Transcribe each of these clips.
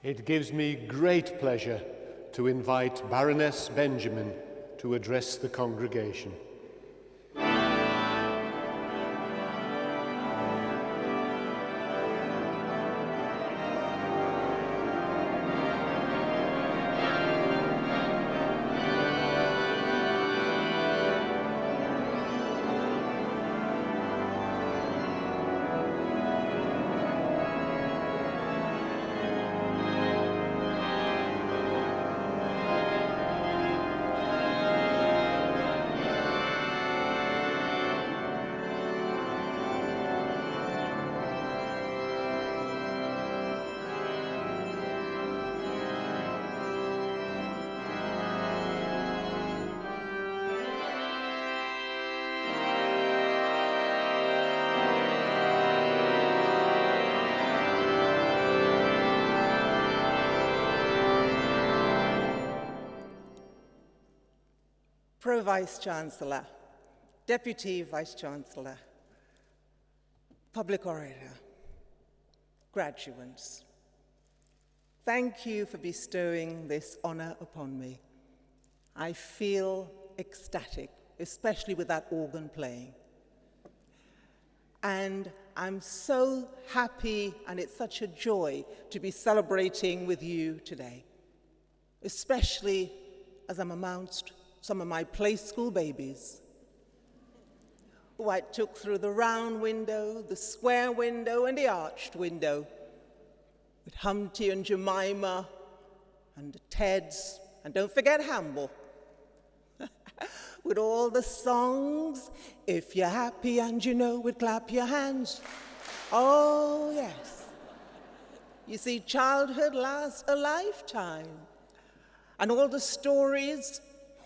It gives me great pleasure to invite Baroness Benjamin to address the congregation. Pro-Vice-Chancellor, Deputy Vice-Chancellor, Public Orator, graduates, thank you for bestowing this honor upon me. I feel ecstatic, especially with that organ playing. And I'm so happy, and it's such a joy to be celebrating with you today, especially as I'm amongst some of my play school babies, who I took through the round window, the square window, and the arched window, with Humpty and Jemima, and the Teds, and don't forget Hamble, with all the songs, if you're happy and you know it, clap your hands. Oh, yes. You see, childhood lasts a lifetime, and all the stories.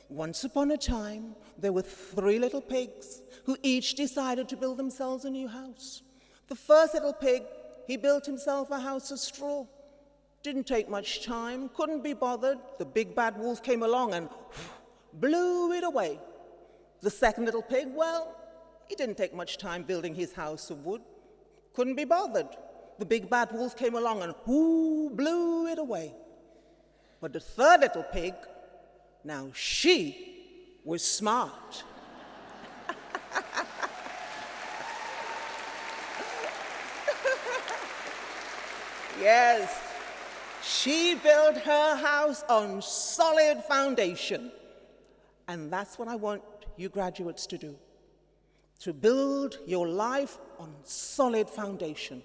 Once upon a time, there were 3 little pigs who each decided to build themselves a new house. The first little pig, he built himself a house of straw. Didn't take much time, couldn't be bothered. The big bad wolf came along and blew it away. The second little pig, well, he didn't take much time building his house of wood. Couldn't be bothered. The big bad wolf came along and blew it away. But the third little pig, now she was smart. Yes, she built her house on solid foundation. And that's what I want you graduates to do, to build your life on solid foundation.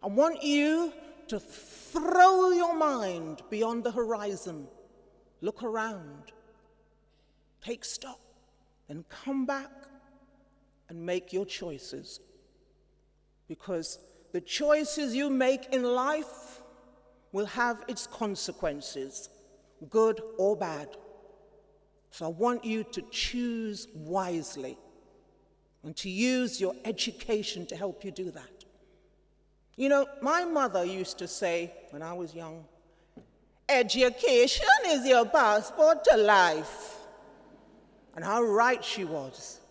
I want you to throw your mind beyond the horizon. Look around, take stock, then come back and make your choices. Because the choices you make in life will have its consequences, good or bad. So I want you to choose wisely and to use your education to help you do that. You know, my mother used to say when I was young, education is your passport to life. And how right she was.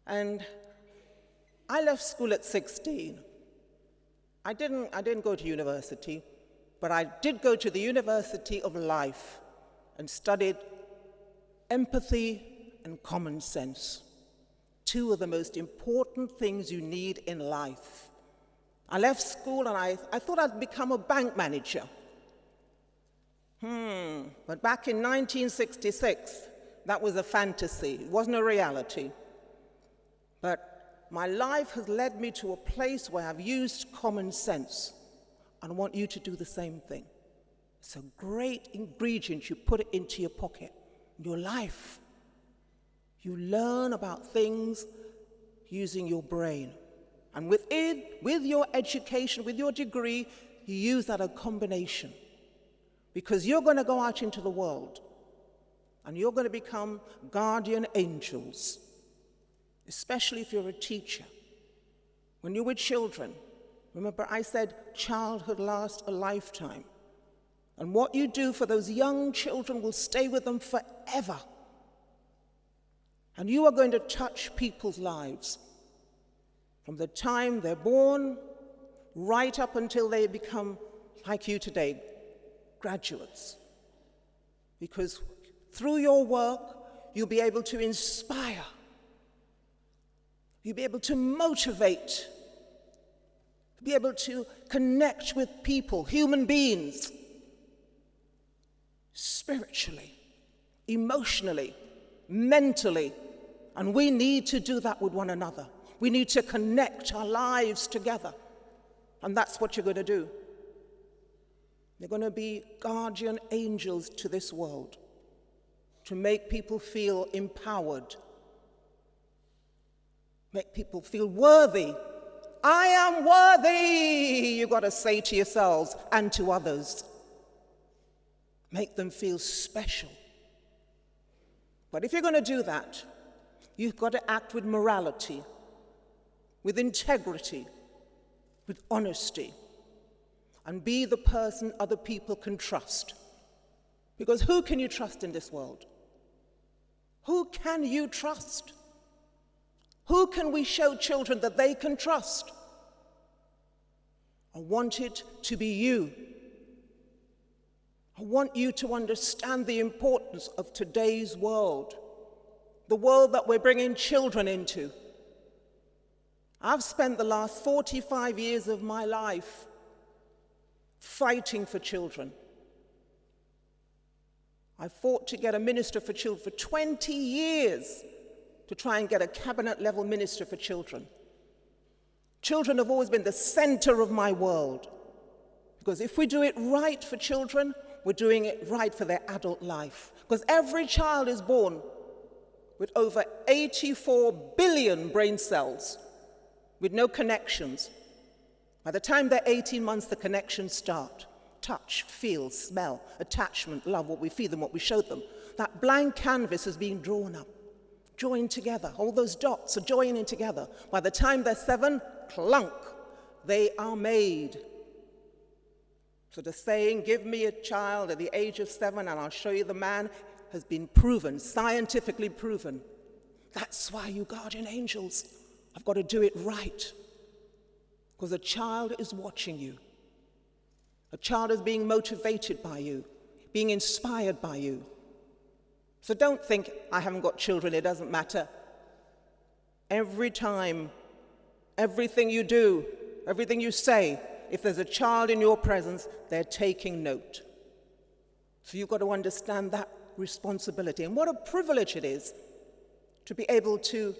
And I left school at 16. I didn't go to university, but I did go to the University of Life and studied empathy and common sense, 2 of the most important things you need in life. I left school and I thought I'd become a bank manager. But back in 1966, that was a fantasy. It wasn't a reality. But my life has led me to a place where I've used common sense. And I want you to do the same thing. It's a great ingredient. You put it into your pocket, your life. You learn about things using your brain. And with your education, with your degree, you use that as a combination. Because you're going to go out into the world and you're going to become guardian angels, especially if you're a teacher. When you're with children, remember I said childhood lasts a lifetime. And what you do for those young children will stay with them forever. And you are going to touch people's lives from the time they're born right up until they become like you today, graduates, because through your work, you'll be able to inspire, you'll be able to motivate, be able to connect with people, human beings, spiritually, emotionally, mentally, and we need to do that with one another. We need to connect our lives together, and that's what you're going to do. You're going to be guardian angels to this world, to make people feel empowered, make people feel worthy. I am worthy, you've got to say to yourselves and to others. Make them feel special. But if you're going to do that, you've got to act with morality, with integrity, with honesty, and be the person other people can trust. Because who can you trust in this world? Who can you trust? Who can we show children that they can trust? I want it to be you. I want you to understand the importance of today's world, the world that we're bringing children into. I've spent the last 45 years of my life fighting for children. I fought to get a minister for children for 20 years to try and get a cabinet-level minister for children. Children have always been the center of my world, because if we do it right for children, we're doing it right for their adult life. Because every child is born with over 84 billion brain cells with no connections. By the time they're 18 months, the connections start. Touch, feel, smell, attachment, love, what we feed them, what we show them. That blank canvas is being drawn up, joined together. All those dots are joining together. By the time they're 7, clunk, they are made. So the saying, give me a child at the age of 7 and I'll show you the man, has been proven, scientifically proven. That's why you guardian angels have got to do it right. Because a child is watching you. A child is being motivated by you, being inspired by you. So don't think, I haven't got children, it doesn't matter. Every time, everything you do, everything you say, if there's a child in your presence, they're taking note. So you've got to understand that responsibility. And what a privilege it is to be able to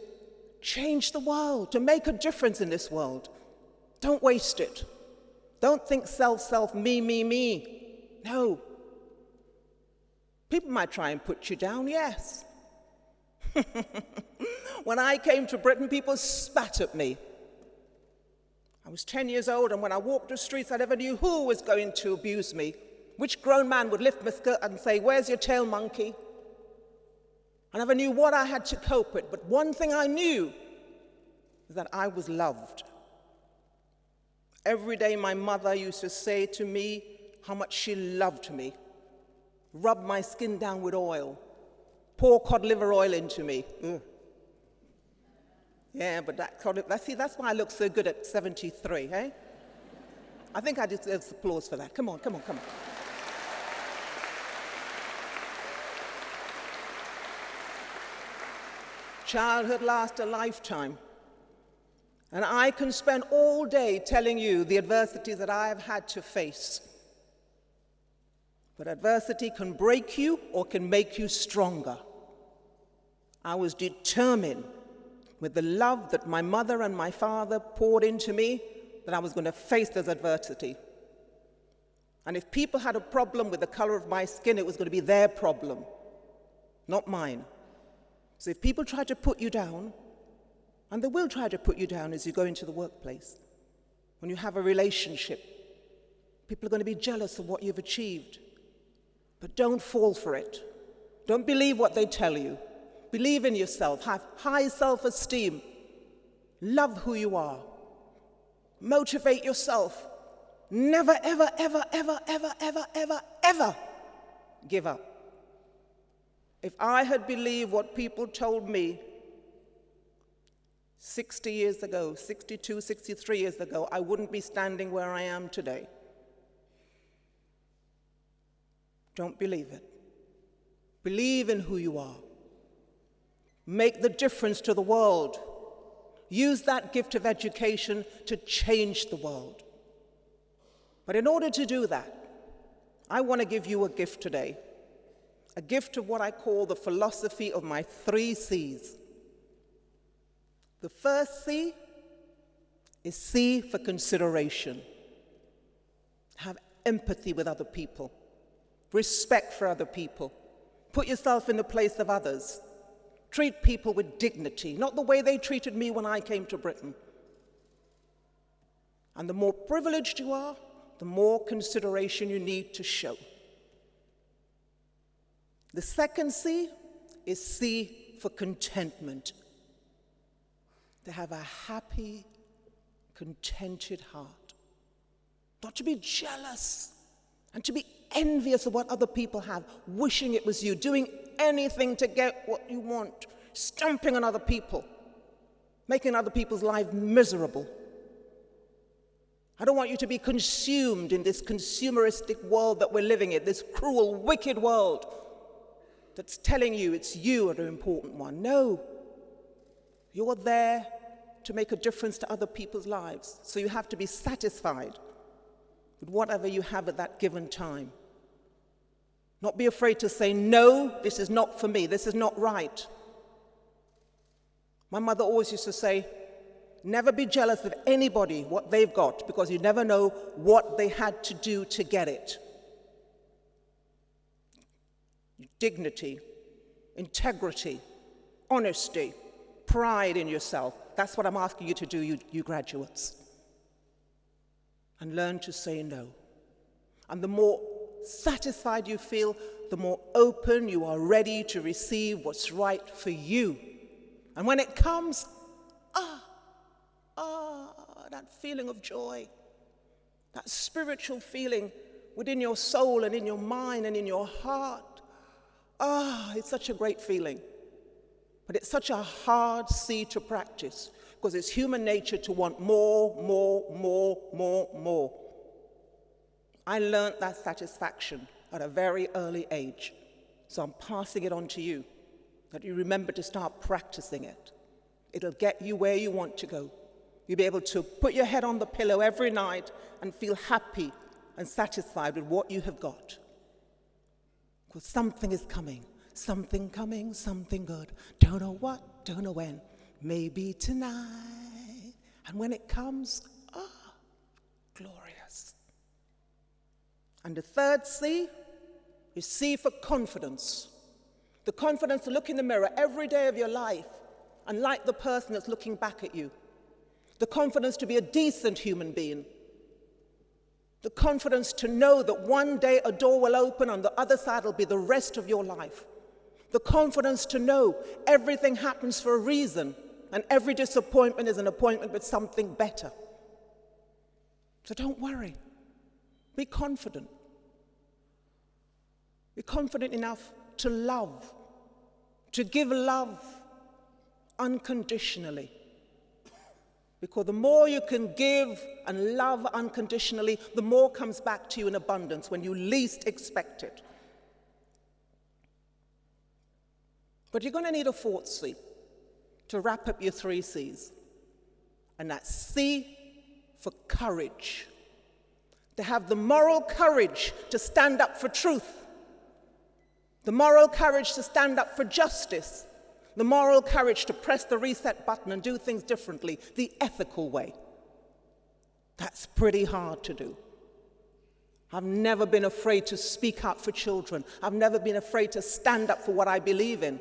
change the world, to make a difference in this world. Don't waste it. Don't think self, me, me. No. People might try and put you down, yes. When I came to Britain, people spat at me. I was 10 years old, and when I walked the streets, I never knew who was going to abuse me. Which grown man would lift my skirt and say, where's your tail, monkey? I never knew what I had to cope with, but one thing I knew is that I was loved. Every day my mother used to say to me how much she loved me, rub my skin down with oil, pour cod liver oil into me. Yeah, but that's why I look so good at 73, eh? I think I deserve applause for that. Come on. Childhood lasts a lifetime. And I can spend all day telling you the adversities that I have had to face. But adversity can break you or can make you stronger. I was determined, with the love that my mother and my father poured into me, that I was going to face this adversity. And if people had a problem with the color of my skin, it was going to be their problem, not mine. So if people try to put you down, and they will try to put you down as you go into the workplace, when you have a relationship, people are going to be jealous of what you've achieved. But don't fall for it. Don't believe what they tell you. Believe in yourself. Have high self-esteem. Love who you are. Motivate yourself. Never, ever, ever, ever, ever, ever, ever, ever give up. If I had believed what people told me 60 years ago, 62, 63 years ago, I wouldn't be standing where I am today. Don't believe it. Believe in who you are. Make the difference to the world. Use that gift of education to change the world. But in order to do that, I want to give you a gift today. A gift of what I call the philosophy of my 3 C's. The first C is C for consideration. Have empathy with other people. Respect for other people. Put yourself in the place of others. Treat people with dignity, not the way they treated me when I came to Britain. And the more privileged you are, the more consideration you need to show. The second C is C for contentment. To have a happy, contented heart. Not to be jealous and to be envious of what other people have, wishing it was you, doing anything to get what you want, stomping on other people, making other people's lives miserable. I don't want you to be consumed in this consumeristic world that we're living in, this cruel, wicked world that's telling you it's you are the important one. No, you're there to make a difference to other people's lives, so you have to be satisfied with whatever you have at that given time. Not be afraid to say, no, this is not for me, this is not right. My mother always used to say, never be jealous of anybody, what they've got, because you never know what they had to do to get it. Dignity, integrity, honesty, pride in yourself. That's what I'm asking you to do, you graduates. And learn to say no. And the more satisfied you feel, the more open you are ready to receive what's right for you. And when it comes, that feeling of joy, that spiritual feeling within your soul and in your mind and in your heart, it's such a great feeling. But it's such a hard C to practice because it's human nature to want more. I learned that satisfaction at a very early age. So I'm passing it on to you, that you remember to start practicing it. It'll get you where you want to go. You'll be able to put your head on the pillow every night and feel happy and satisfied with what you have got. Because something is coming. Something coming, something good. Don't know what, don't know when. Maybe tonight. And when it comes, glorious. And the third C is C for confidence. The confidence to look in the mirror every day of your life and like the person that's looking back at you. The confidence to be a decent human being. The confidence to know that one day a door will open, on the other side will be the rest of your life. The confidence to know everything happens for a reason, and every disappointment is an appointment with something better. So don't worry. Be confident. Be confident enough to love, to give love unconditionally. Because the more you can give and love unconditionally, the more comes back to you in abundance when you least expect it. But you're going to need a fourth C to wrap up your 3 C's. And that's C for courage. To have the moral courage to stand up for truth. The moral courage to stand up for justice. The moral courage to press the reset button and do things differently, the ethical way. That's pretty hard to do. I've never been afraid to speak up for children. I've never been afraid to stand up for what I believe in.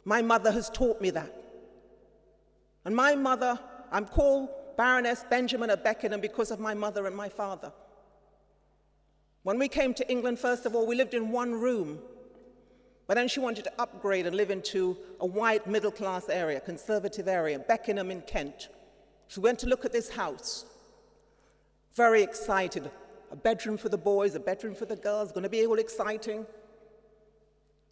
My mother has taught me that. And my mother, I'm called Baroness Benjamin of Beckenham because of my mother and my father. When we came to England, first of all, we lived in one room. But then she wanted to upgrade and live into a white middle-class area, conservative area, Beckenham in Kent. So we went to look at this house. Very excited. A bedroom for the boys, a bedroom for the girls, going to be all exciting.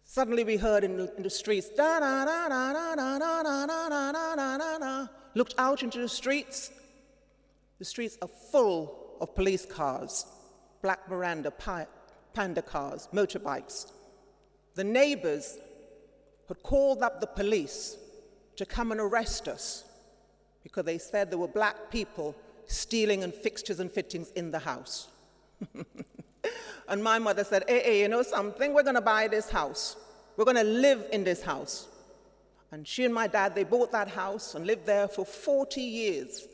Suddenly we heard in the streets, da da da da da da da da da da da da. Looked out into the streets. The streets are full of police cars, black Miranda panda cars, motorbikes. The neighbors had called up the police to come and arrest us because they said there were black people stealing and fixtures and fittings in the house. And my mother said, hey, you know something? We're going to buy this house. We're going to live in this house. And she and my dad, they bought that house and lived there for 40 years.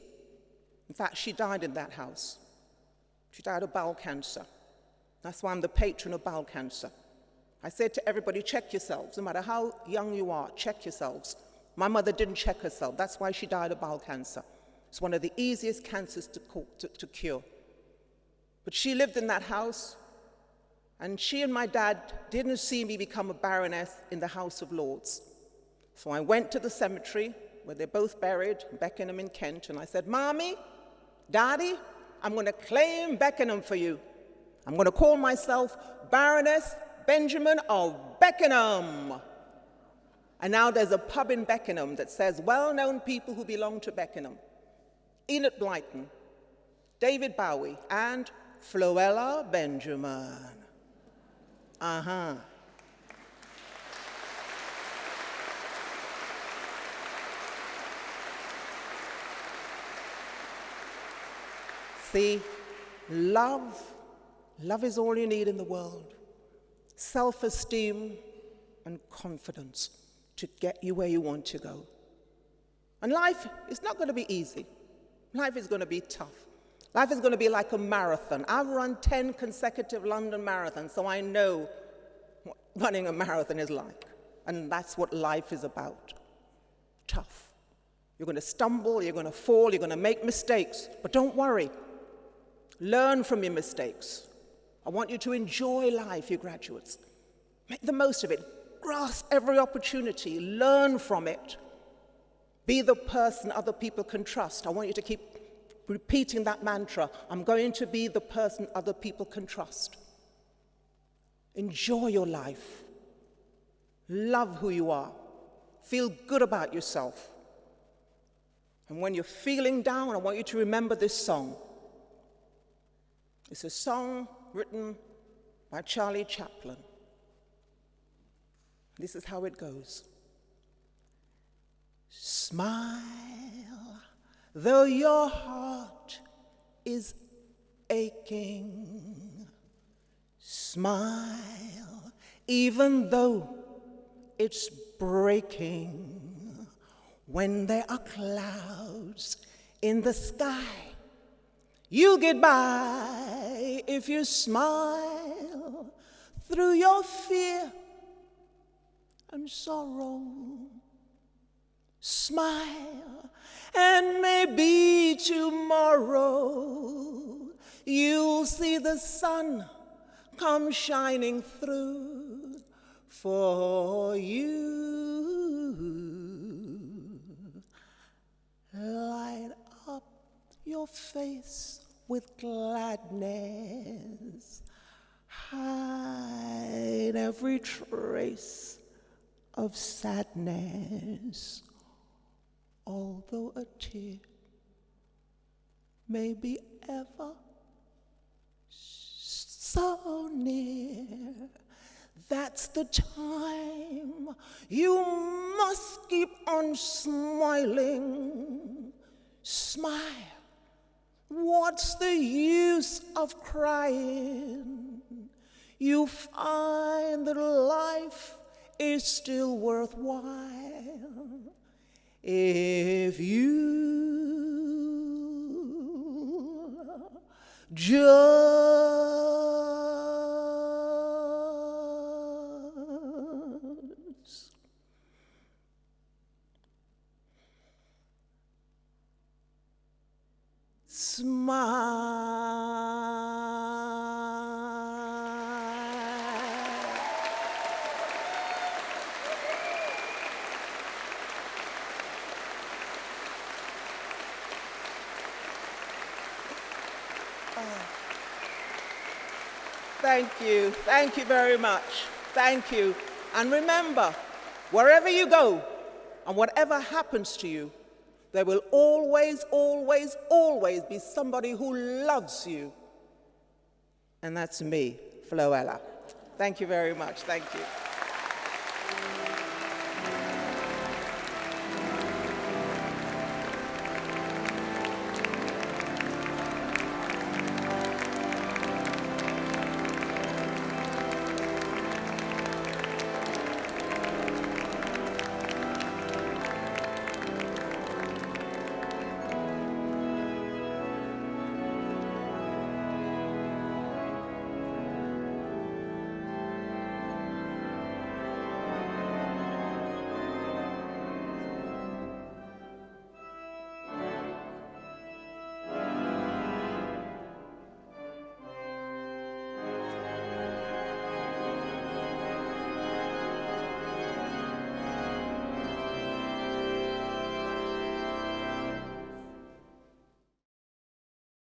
In fact, she died in that house. She died of bowel cancer. That's why I'm the patron of bowel cancer. I said to everybody, check yourselves. No matter how young you are, check yourselves. My mother didn't check herself. That's why she died of bowel cancer. It's one of the easiest cancers to cure. But she lived in that house, and she and my dad didn't see me become a baroness in the House of Lords. So I went to the cemetery where they're both buried, Beckenham in Kent, and I said, Mommy, Daddy, I'm going to claim Beckenham for you. I'm going to call myself Baroness Benjamin of Beckenham. And now there's a pub in Beckenham that says well-known people who belong to Beckenham. Enid Blyton, David Bowie, and Floella Benjamin. See, love is all you need in the world. Self-esteem and confidence to get you where you want to go. And life is not going to be easy. Life is going to be tough. Life is going to be like a marathon. I've run 10 consecutive London marathons, so I know what running a marathon is like. And that's what life is about. Tough. You're going to stumble, you're going to fall, you're going to make mistakes. But don't worry. Learn from your mistakes. I want you to enjoy life, you graduates. Make the most of it. Grasp every opportunity. Learn from it. Be the person other people can trust. I want you to keep repeating that mantra. I'm going to be the person other people can trust. Enjoy your life. Love who you are. Feel good about yourself. And when you're feeling down, I want you to remember this song. It's a song written by Charlie Chaplin. This is how it goes. Smile, though your heart is aching. Smile, even though it's breaking. When there are clouds in the sky, you'll get by if you smile through your fear and sorrow. Smile, and maybe tomorrow you'll see the sun come shining through for you. Light up your face with gladness. Hide every trace of sadness. Although a tear may be ever so near, that's the time you must keep on smiling. Smile. What's the use of crying? You find that life is still worthwhile if you just smile. Thank you very much. Thank you. And remember, wherever you go and whatever happens to you, there will always, always, always be somebody who loves you. And that's me, Floella. Thank you very much. Thank you.